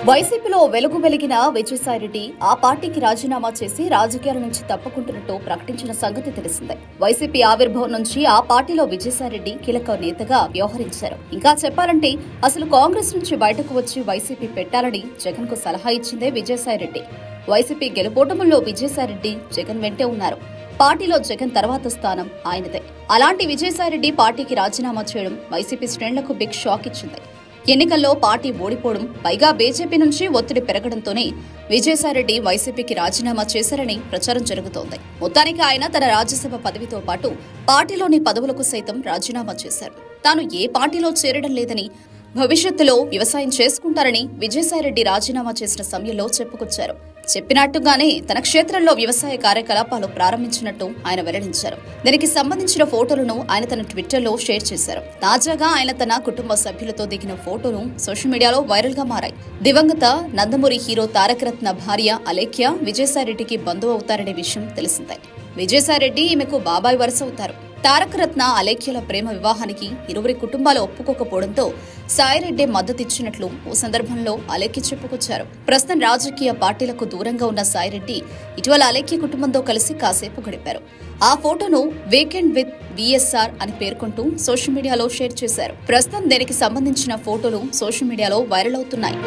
వైసీపీలో వెలుగు వెలిగిన విజయసాయిరెడ్డి ఆ పార్టీకి రాజీనామా చేసి రాజకీయాల నుంచి తప్పుకుంటున్నట్టు ప్రకటించిన సంగతి తెలిసిందే. వైసీపీ ఆవిర్భావం నుంచి ఆ పార్టీలో విజయసాయిరెడ్డి కీలక నేతగా వ్యవహరించారు. ఇంకా చెప్పాలంటే అసలు కాంగ్రెస్ నుంచి బయటకు వచ్చి వైసీపీ పెట్టాలని జగన్ కు సలహా ఇచ్చిందే విజయసాయిరెడ్డి. వైసీపీ గెలుపోటముల్లో విజయసాయిరెడ్డి జగన్ వెంటే ఉన్నారు. పార్టీలో జగన్ తర్వాత స్థానం ఆయనదే. అలాంటి విజయసాయిరెడ్డి పార్టీకి రాజీనామా చేయడం వైసీపీ శ్రేణులకు బిగ్ షాక్ ఇచ్చింది. ఎన్నికల్లో పార్టీ ఓడిపోవడం, పైగా బీజేపీ నుంచి ఒత్తిడి పెరగడంతోనే విజయసాయిరెడ్డి వైసీపీకి రాజీనామా చేశారని ప్రచారం జరుగుతోంది. మొత్తానికి ఆయన తన రాజ్యసభ పదవితో పాటు పార్టీలోని పదవులకు సైతం రాజీనామా చేశారు. తాను ఏ పార్టీలో చేరడం లేదని, భవిష్యత్తులో వ్యవసాయం చేసుకుంటారని విజయసాయిరెడ్డి రాజీనామా చేసిన సమయంలో చెప్పుకొచ్చారు. చెప్పినట్టుగానే తన క్షేత్రంలో వ్యవసాయ కార్యకలాపాలు ప్రారంభించినట్టు ఆయన వెల్లడించారు. దీనికి సంబంధించిన ఫోటోలను ఆయన తన ట్విట్టర్లో షేర్ చేశారు. తాజాగా ఆయన తన కుటుంబ సభ్యులతో దిగిన ఫోటోలు సోషల్ మీడియాలో వైరల్ గా మారాయి. దివంగత నందమూరి హీరో తారక రత్న భార్య అలేఖ్య విజయసాయిరెడ్డికి బంధువు అవుతారనే విషయం తెలిసిందే. విజయసాయిరెడ్డి ఈమెకు బాబాయ్ వరుస అవుతారు. తారక రత్న అలేఖ్యల ప్రేమ వివాహానికి ఇరువురి కుటుంబాలు ఒప్పుకోకపోవడంతో సాయిరెడ్డి మద్దతిచ్చినట్లు ఓ సందర్భంలో అలేఖ్య చెప్పుకొచ్చారు. ప్రస్తుతం రాజకీయ పార్టీలకు దూరంగా ఉన్న సాయిరెడ్డి ఇటీవల అలేఖ్య కుటుంబంతో కలిసి కాసేపు గడిపారు. ఆ ఫోటోను వీకెండ్ విత్ విఎస్ఆర్ అని పేర్కొంటూ సోషల్ మీడియాలో షేర్ చేశారు. ప్రస్తుతం దీనికి సంబంధించిన ఫోటోలు సోషల్ మీడియాలో వైరల్ అవుతున్నాయి.